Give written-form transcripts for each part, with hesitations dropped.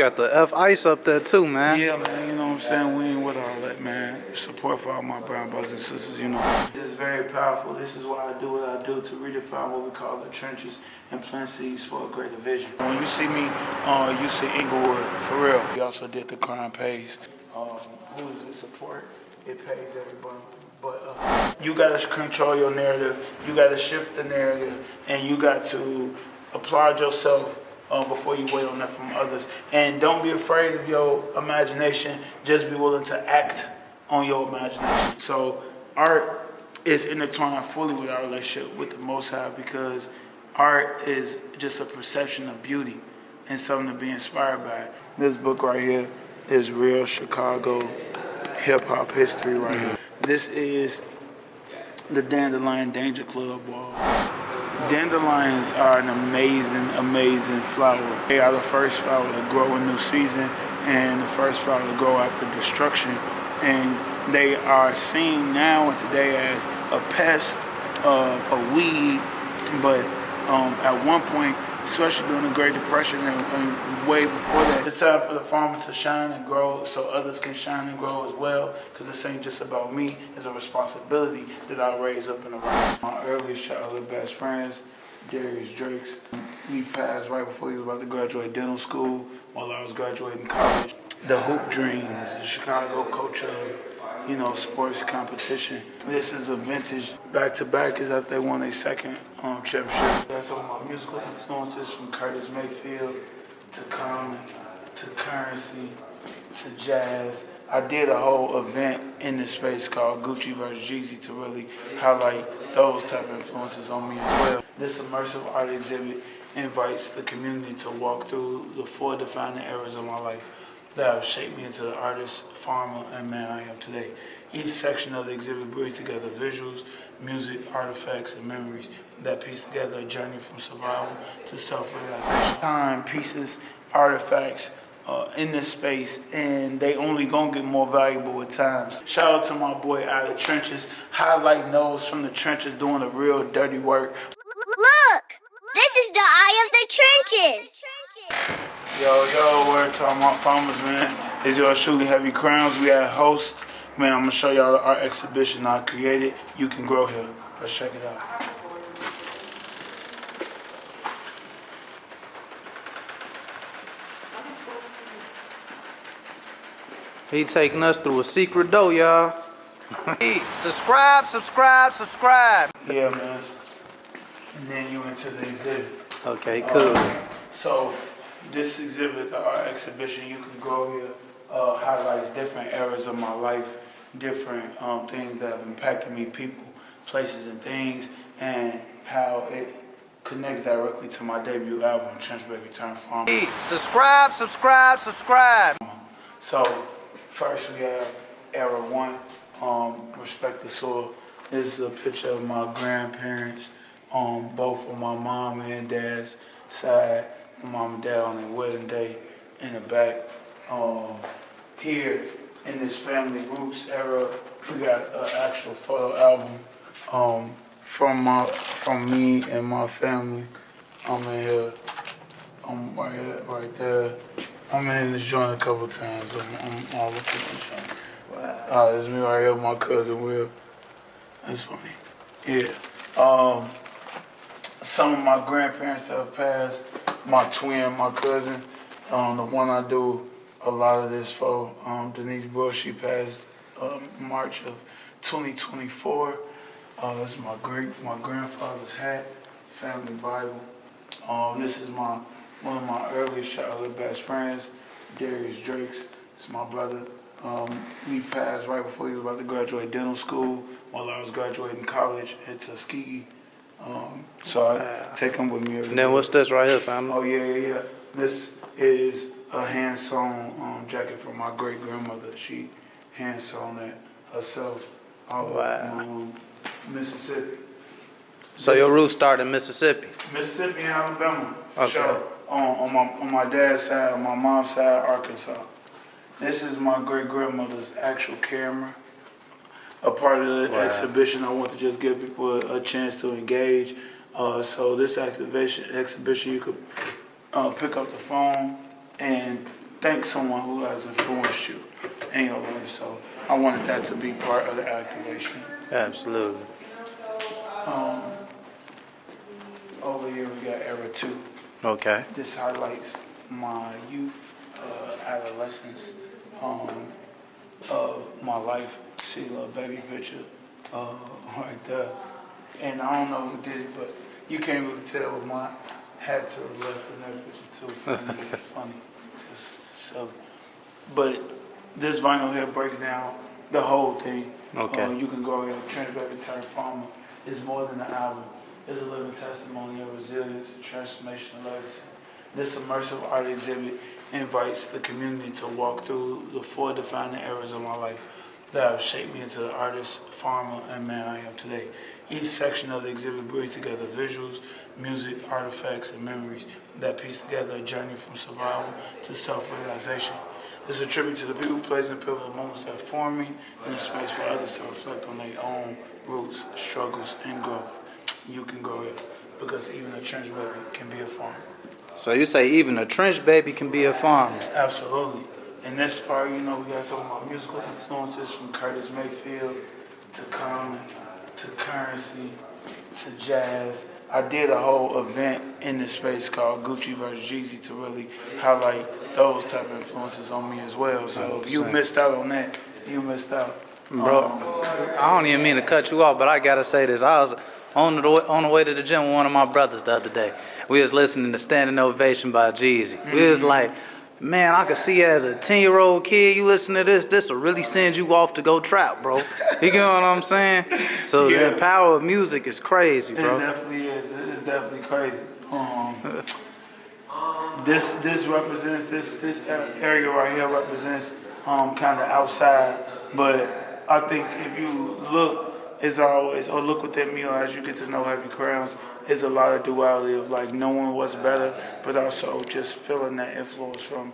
Got the F ice up there too, man. Yeah, man, you know what I'm saying? We ain't with all that, man. Support for all my brown brothers and sisters, you know. This is very powerful. This is why I do what I do, to redefine what we call the trenches and plant seeds for a greater vision. When you see me, you see Englewood, for real. We also did The Crime Pays. Who does it support? It pays everybody. But you got to control your narrative. You got to shift the narrative. And you got to applaud yourself before you wait on that from others. And don't be afraid of your imagination. Just be willing to act on your imagination. So art is intertwined fully with our relationship with the Most High, because art is just a perception of beauty and something to be inspired by. This book right here is real Chicago hip-hop history right here. This is the Dandelion Danger Club wall. Dandelions are an amazing, amazing flower. They are the first flower to grow in new season and the first flower to grow after destruction. And they are seen now and today as a pest, a weed, but at one point, especially during the Great Depression and way before that, it's time for the farmer to shine and grow so others can shine and grow as well, because this ain't just about me. It's a responsibility that I raise up in the ranks. My earliest childhood best friends, Darius Drakes, we passed right before he was about to graduate dental school while I was graduating college. The hoop dreams, the Chicago culture of, sports competition. This is a vintage back-to-back is after they won their second championship. That's some of my musical influences, from Curtis Mayfield to Common to Currency to jazz. I did a whole event in this space called Gucci vs. Jeezy to really highlight those type of influences on me as well. This immersive art exhibit invites the community to walk through the 4 defining eras of my life that have shaped me into the artist, farmer, and man I am today. Each section of the exhibit brings together visuals, music, artifacts, and memories that piece together a journey from survival to self-realization. Time, pieces, artifacts in this space, and they only gonna get more valuable with time. Shout out to my boy out of the trenches, highlighting those from the trenches doing the real dirty work. Look! This is the eye of the trenches! Yo, we're talking about farmers, man. It's yours truly, Heavy CROWNZ. We at Host. Man, I'm going to show y'all our exhibition I created. You can grow here. Let's check it out. He taking us through a secret door, y'all. Subscribe. Yeah, man. And then you into the exhibit. Okay, cool. So this exhibit, the art exhibition, You Can Grow Here, highlights different eras of my life, different things that have impacted me, people, places, and things, and how it connects directly to my debut album, Trench Baby Turn Farmer. Subscribe. So first we have era 1, Respect the Soil. This is a picture of my grandparents, both on my mom and dad's side. My mom and dad on their wedding day in the back. Here in this family roots era, we got an actual photo album from me and my family. I'm in here. I'm right there. I'm in this joint a couple times. I'm all up in this joint. Wow. This is me right here with my cousin Will. That's funny. Yeah. Some of my grandparents that have passed, my twin, my cousin, the one I do a lot of this for, Denise Bush, she passed March of 2024. This is my grandfather's hat, family Bible. This is one of my earliest childhood best friends, Darius Drakes. It's my brother. We passed right before he was about to graduate dental school while I was graduating college at Tuskegee. So I take them with me every day. Then what's this right here, family? Oh, yeah. This is a hand-sewn jacket from my great-grandmother. She hand-sewn it herself from Mississippi. So your roots start in Mississippi? Mississippi and Alabama. Okay. Sure. On my dad's side, on my mom's side, Arkansas. This is my great-grandmother's actual camera. A part of the exhibition, I want to just give people a chance to engage. So this exhibition, you could pick up the phone and thank someone who has influenced you in your life. So I wanted that to be part of the activation. Absolutely. Over here we got Era 2. Okay. This highlights my youth, adolescence, of my life. See a little baby picture right there. And I don't know who did it, but you can't really tell with my hat to the left in that picture too. For me, it's funny. So, but this vinyl here breaks down the whole thing. Okay. You can go ahead, Trench Baby Turn Farmer. It's more than an album. It's a living testimony of resilience, transformation, and legacy. This immersive art exhibit invites the community to walk through the 4 defining eras of my life that have shaped me into the artist, farmer, and man I am today. Each section of the exhibit brings together visuals, music, artifacts, and memories that piece together a journey from survival to self-realization. It's a tribute to the people, places, and pivotal moments that form me, and a space for others to reflect on their own roots, struggles, and growth. You can go here, because even a trench baby can be a farmer. So you say even a trench baby can be a farmer? Absolutely. In this part, we got some of my musical influences from Curtis Mayfield to Common to Currency to jazz. I did a whole event in this space called Gucci vs. Jeezy to really highlight those type of influences on me as well. So if you missed out on that, you missed out. Bro, I don't even mean to cut you off, but I gotta say this. I was on the way to the gym with one of my brothers the other day. We was listening to Standing Ovation by Jeezy. We was like, man, I could see as a 10-year-old kid, you listen to this will really send you off to go trap, bro. You know what I'm saying? So the power of music is crazy, bro. It definitely is. It is definitely crazy. This represents this area right here represents kind of outside, but I think if you look, it's always, look with that meal as you get to know Heavy CROWNZ. It's a lot of duality of like knowing what's better, but also just feeling that influence from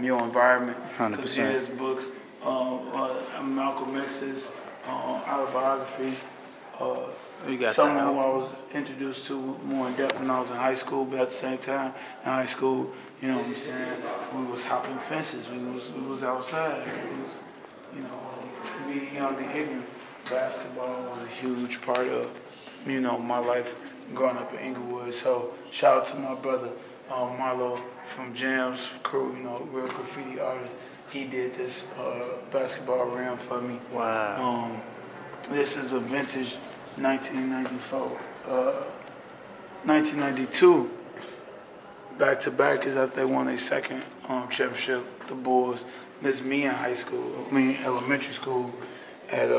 your environment. 100%. Because there's books, Malcolm X's autobiography. Someone who I was introduced to more in depth when I was in high school, but at the same time, in high school, you know what I'm saying, we was hopping fences, we was outside, we was, being young and ignorant. Basketball was a huge part of, my life growing up in Englewood. So shout out to my brother, Marlo from Jam's crew, real graffiti artist. He did this basketball rim for me. Wow. This is a vintage 1994, 1992. Back to back is after they won a second championship, the Bulls. This is me in elementary school at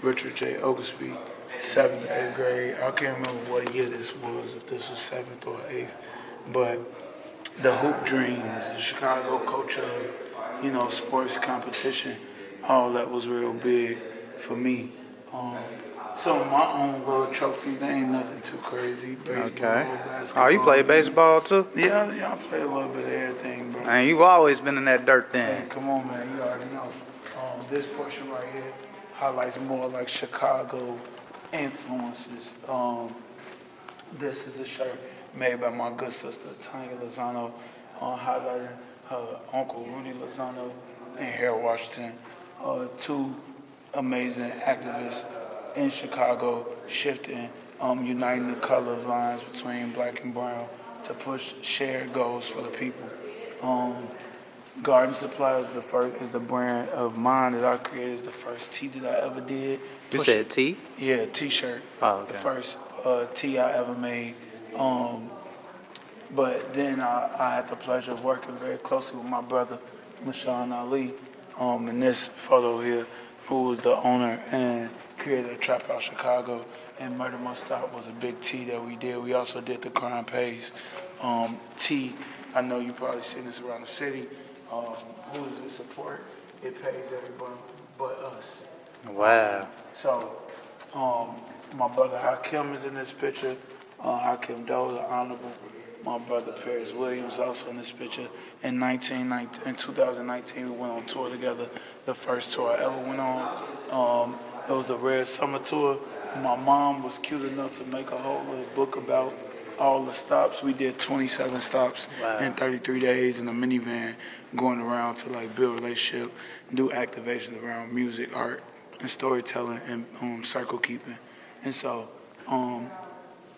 Richard J. Oglesby, 7th, 8th grade. I can't remember what year this was, if this was 7th or 8th. But the hoop dreams, the Chicago culture, sports competition, all that was real big for me. Some of my own little trophies, they ain't nothing too crazy. Baseball, basketball. Oh, you play baseball too? Yeah, I play a little bit of everything, bro. Man, you've always been in that dirt then. Hey, come on, man, you already know. This portion right here highlights more like Chicago influences. This is a shirt made by my good sister, Tanya Lozano, highlighting her uncle, Rudy Lozano, and Harold Washington. 2 amazing activists in Chicago, shifting, uniting the color lines between black and brown to push shared goals for the people. Garden Supply is the brand of mine that I created. It's the first tee that I ever did. You said tee? Yeah, t-shirt. Oh, okay. The first tee I ever made. But then I had the pleasure of working very closely with my brother, Mashawn Ali, in this photo here, who was the owner and creator of Trap House Chicago. And Murder Must Stop was a big tee that we did. We also did the Crime Pays tee. I know you probably seen this around the city. Who does it support? It pays everyone but us. Wow. So, my brother Hakim is in this picture. Hakim Doe, the Honorable. My brother Paris Williams also in this picture. In 2019, we went on tour together. The first tour I ever went on. It was a rare summer tour. My mom was cute enough to make a whole little book about all the stops. We did 27 stops in 33 days in a minivan, going around to like build relationship, do activations around music, art, and storytelling, and circle keeping. And so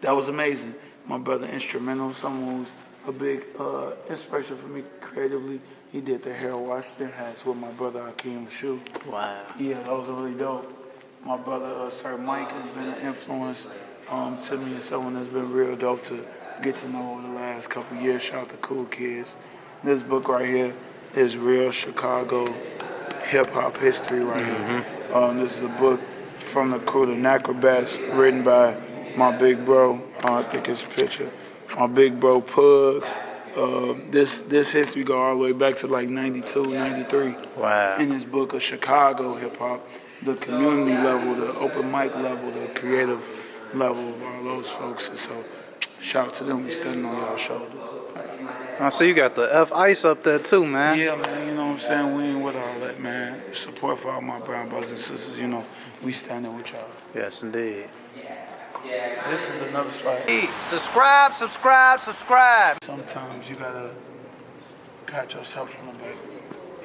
that was amazing. My brother instrumental, someone who's a big inspiration for me creatively. He did the Harold Washington hats with my brother Akeem Shu. Wow. Yeah, that was really dope. My brother Sir Mike has been an influence to me, and someone that's been real dope to get to know over the last couple of years. Shout out to Cool Kids. This book right here is real Chicago hip hop history right here. This is a book from the crew, the Acrobats, written by my big bro. I think it's a picture. My big bro Pugs. This history go all the way back to like 92, 93. Wow. In this book of Chicago hip hop, the community level, the open mic level, the creative level of all those folks. And so, shout out to them. We standing on y'all shoulders. I see you got the F Ice up there too, man. Yeah, man. You know what I'm saying? We ain't with all that, man. Support for all my brown brothers and sisters. You know, we standing with y'all. Yes, indeed. This is another spot. Subscribe, subscribe, subscribe. Sometimes you gotta pat yourself on the back,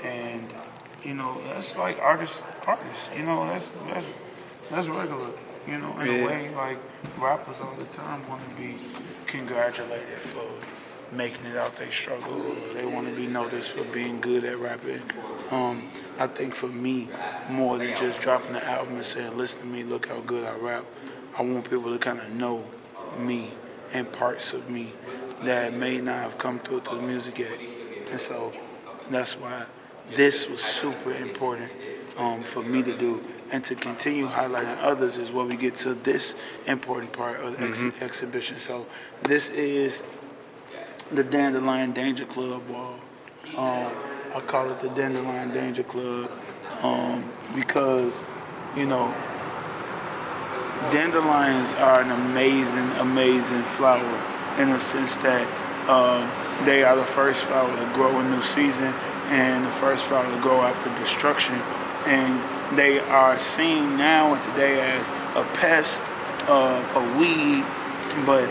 and you know that's like artists. You know that's regular. You know, in a way, like rappers all the time want to be congratulated for making it out they struggle, or they want to be noticed for being good at rapping. I think for me, more than just dropping the album and saying, "Listen to me, look how good I rap," I want people to kind of know me and parts of me that may not have come through the music yet. And so that's why this was super important for me to do. And to continue highlighting others is where we get to this important part of the exhibition. So this is the Dandelion Danger Club wall. I call it the Dandelion Danger Club because, you know, dandelions are an amazing, amazing flower in the sense that they are the first flower to grow in new season and the first flower to grow after destruction. And they are seen now and today as a pest, a weed, but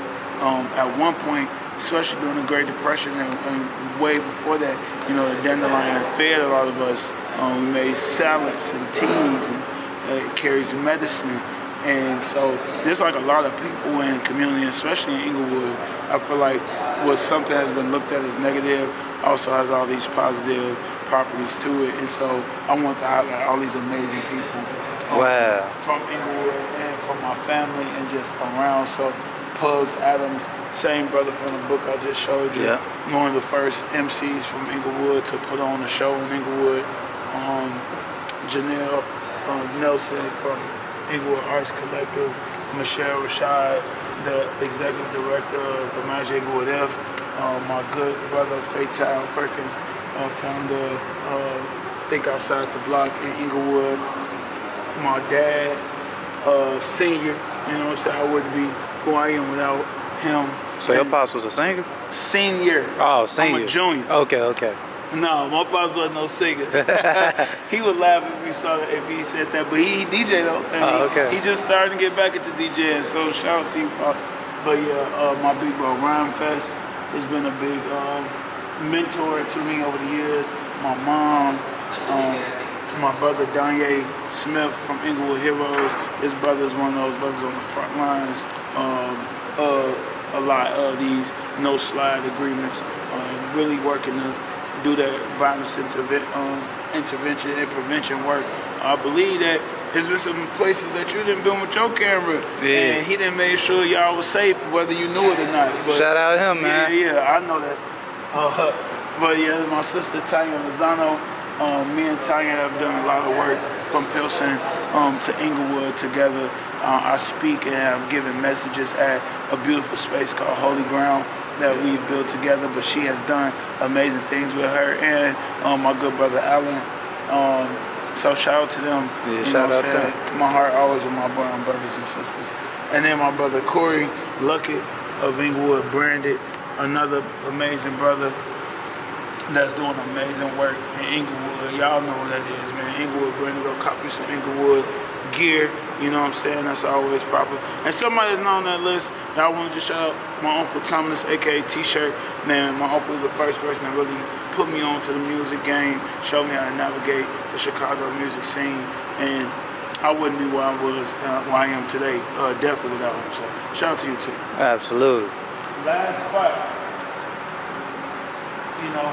at one point, especially during the Great Depression and way before that, you know, the dandelion fed a lot of us. We made salads and teas, and it carries medicine. And so there's like a lot of people in the community, especially in Englewood, I feel like what something has been looked at as negative also has all these positive properties to it. And so I want to highlight all these amazing people from Englewood and from my family and just around. So Pugs Adams, same brother from the book I just showed you, one of the first MCs from Englewood to put on a show in Englewood. Janelle Nelson from Englewood Arts Collective, Michelle Rashad, the executive director of the Magic Englewood F, my good brother Fatal Perkins, founder of Think Outside the Block in Englewood, my dad, senior, you know what I'm saying, I wouldn't be who I am without him. So your pops was a singer? Senior. Oh, senior. I'm a junior. Okay. No, my pops wasn't no singer. He would laugh if he said that, but he DJ though. And he just started to get back into DJing, so shout out to you, pops. But yeah, my big bro Rhyme Fest has been a big mentor to me over the years. My mom, my brother Danye Smith from Englewood Heroes. His brother's one of those brothers on the front lines a lot of these no slide agreements, really working to do that violence intervention and prevention work. I believe that there's been some places that you done been with your camera, and he done made sure y'all was safe, whether you knew it or not. But shout out him, man. Yeah, I know that. But yeah, my sister Tanya Lozano, me and Tanya have done a lot of work from Pilsen to Englewood together. I speak and have given messages at a beautiful space called Holy Ground that we've built together, but she has done amazing things with her and my good brother Alan. So shout out to them. Yeah, shout out to them. My heart always with my brown brothers and sisters. And then my brother Corey Luckett of Englewood Branded, another amazing brother. that's doing amazing work in Englewood. Y'all know what that is, man. Englewood, Brandon, go copy some Englewood gear. You know what I'm saying? That's always proper. And somebody that's not on that list, y'all want to just shout out my Uncle Thomas, aka T-Shirt. Man, my uncle was the first person that really put me onto the music game, showed me how to navigate the Chicago music scene, and I wouldn't be where I was, where I am today, definitely without him. So shout out to you too. Absolutely. Last spot, you know,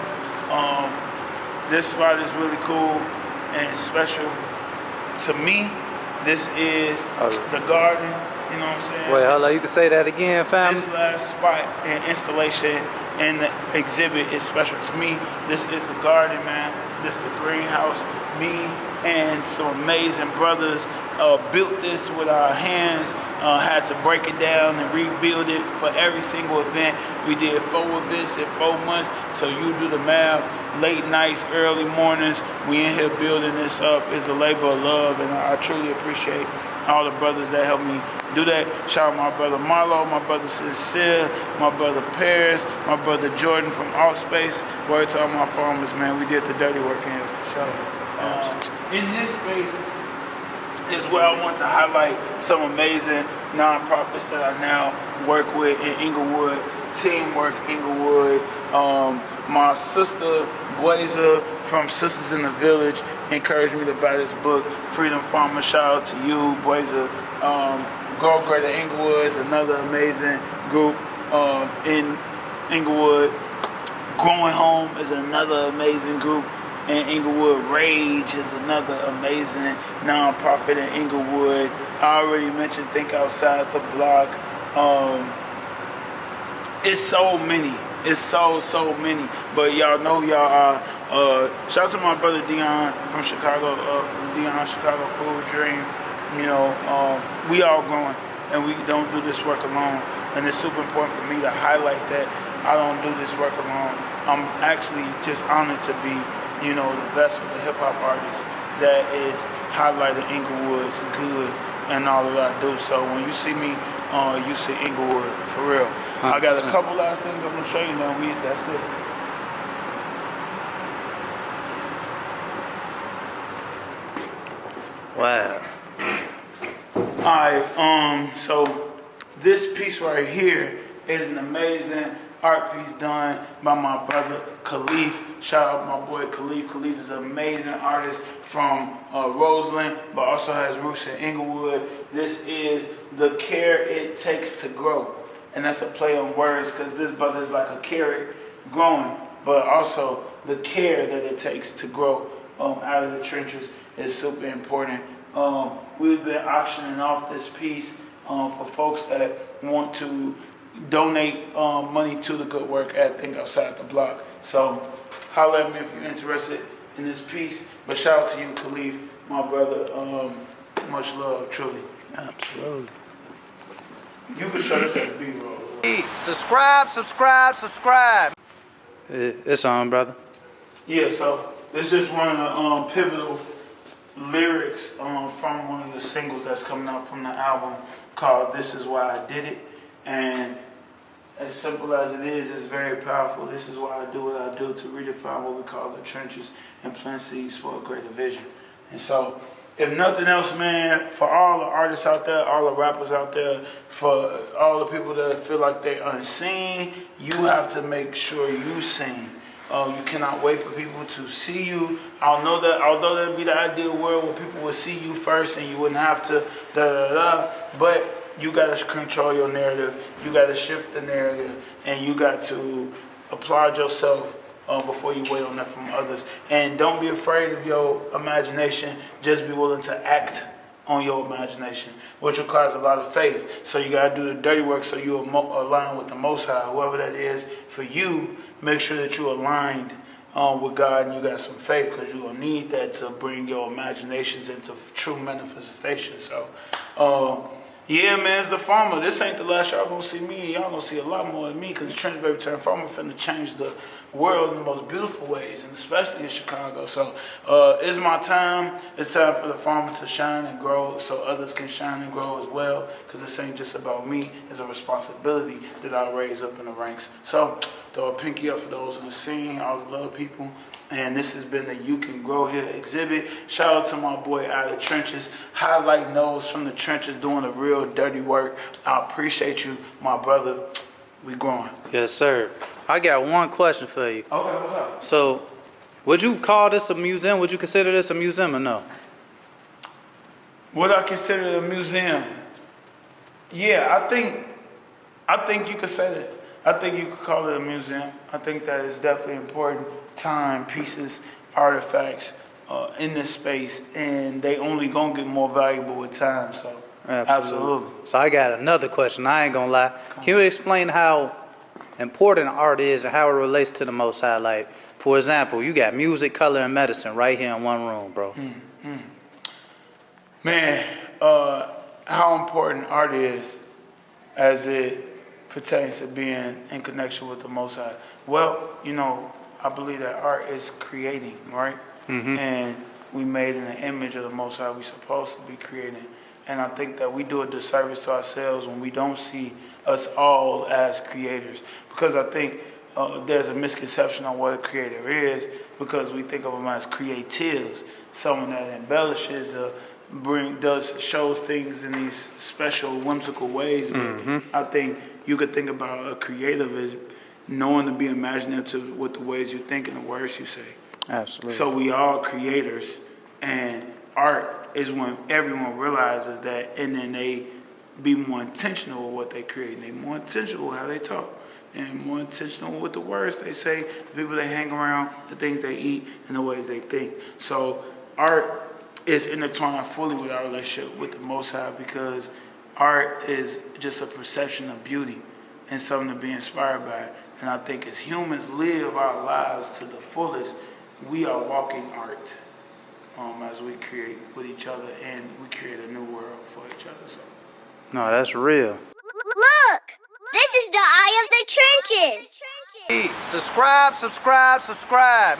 this spot is really cool and special to me. This is the garden, you know what I'm saying? Wait, hold on. You can say that again, fam? This last spot and installation and the exhibit is special to me. This is the garden, man. This is the greenhouse. Me and some amazing brothers built this with our hands, had to break it down and rebuild it for every single event. We did 4 events in 4 months, so you do the math. Late nights, early mornings, we in here building this up. It's a labor of love, and I truly appreciate all the brothers that helped me do that. Shout out my brother Marlo, my brother Sincere, my brother Paris, my brother Jordan from Allspace. Word to all my farmers, man. We did the dirty work in here for sure. In this space is where I want to highlight some amazing nonprofits that I now work with in Englewood. Teamwork Englewood. My sister Blazer from Sisters in the Village encouraged me to buy this book, Freedom Farmer. Shout out to you, Blazer. Girl Greater Englewood is another amazing group in Englewood. Growing Home is another amazing group in Englewood. Rage is another amazing nonprofit in Englewood. I already mentioned Think Outside the Block. It's so many. It's so many. But y'all know y'all are. Shout out to my brother Dion from Chicago, from Dion Chicago Food Dream. You know, we all growing, and we don't do this work alone. And it's super important for me to highlight that I don't do this work alone. I'm actually just honored to be, you know, the vessel, the hip hop artist that is highlighting Englewood's good and all that I do. So when you see me, you see Englewood for real. 100%. I got a couple last things I'm gonna show you now. That's it. Wow. Alright, so this piece right here is an amazing art piece done by my brother Khalif. Shout out my boy Khalif. Khalif is an amazing artist from Roseland, but also has roots in Englewood. This is The Care It Takes to Grow. And that's a play on words, because this brother is like a carrot growing, but also the care that it takes to grow out of the trenches is super important. We've been auctioning off this piece for folks that want to donate money to the good work at Think Outside the Block. So holler at me if you're interested in this piece. But shout out to you, Khalif, my brother. Much love, truly. Absolutely. You can show this at B-roll. Subscribe. It's on, brother. Yeah, so it's just one of the pivotal lyrics from one of the singles that's coming out from the album called This Is Why I Did It. And as simple as it is, it's very powerful. This is why I do what I do, to redefine what we call the trenches and plant seeds for a greater vision. And so, if nothing else, man, for all the artists out there, all the rappers out there, for all the people that feel like they're unseen, you have to make sure you sing. You cannot wait for people to see you. Although that'd be the ideal world where people would see you first and you wouldn't have to but you got to control your narrative. You got to shift the narrative, and you got to applaud yourself before you wait on that from others. And don't be afraid of your imagination. Just be willing to act on your imagination, which requires a lot of faith. So you got to do the dirty work so you align with the Most High, whoever that is for you. Make sure that you're aligned with God and you got some faith, because you're going to need that to bring your imaginations into true manifestation. So, yeah, man, it's the farmer. This ain't the last y'all gonna see me. Y'all gonna see a lot more of me, because the Trench Baby Turned Farmer finna change the world in the most beautiful ways, and especially in Chicago. So it's my time. It's time for the farmer to shine and grow so others can shine and grow as well, because this ain't just about me. It's a responsibility that I raise up in the ranks. So throw a pinky up for those in the scene, all the love people. And this has been the You Can Grow Here exhibit. Shout out to my boy out of the trenches, highlighting those from the trenches, doing the real dirty work. I appreciate you, my brother. We growing. Yes, sir. I got one question for you. Okay, what's up? So, would you call this a museum? Would you consider this a museum or no? Would I consider it a museum? Yeah, I think you could say that. I think you could call it a museum. I think that is definitely important. Time, pieces, artifacts in this space, and they only gonna get more valuable with time. So absolutely. So I got another question. I ain't gonna lie. Can you explain how important art is and how it relates to the Most High? Like, for example, you got music, color, and medicine right here in one room, bro. Man, how important art is as it pertains to being in connection with the Most High. Well, you know, I believe that art is creating, right? And we made in the image of the Most High. We're supposed to be creating. And I think that we do a disservice to ourselves when we don't see us all as creators. Because I think there's a misconception on what a creator is, because we think of them as creatives, someone that embellishes, shows things in these special, whimsical ways. But I think you could think about a creative as knowing to be imaginative with the ways you think and the words you say. Absolutely. So we all creators, and art is when everyone realizes that, and then they be more intentional with what they create. They more intentional with how they talk, and more intentional with the words they say, the people they hang around, the things they eat, and the ways they think. So art is intertwined fully with our relationship with the Most High, because art is just a perception of beauty and something to be inspired by. And I think as humans live our lives to the fullest, we are walking art as we create with each other, and we create a new world for each other. So. No, that's real. Look! This is the Eye of the Trenches! Subscribe, subscribe, subscribe.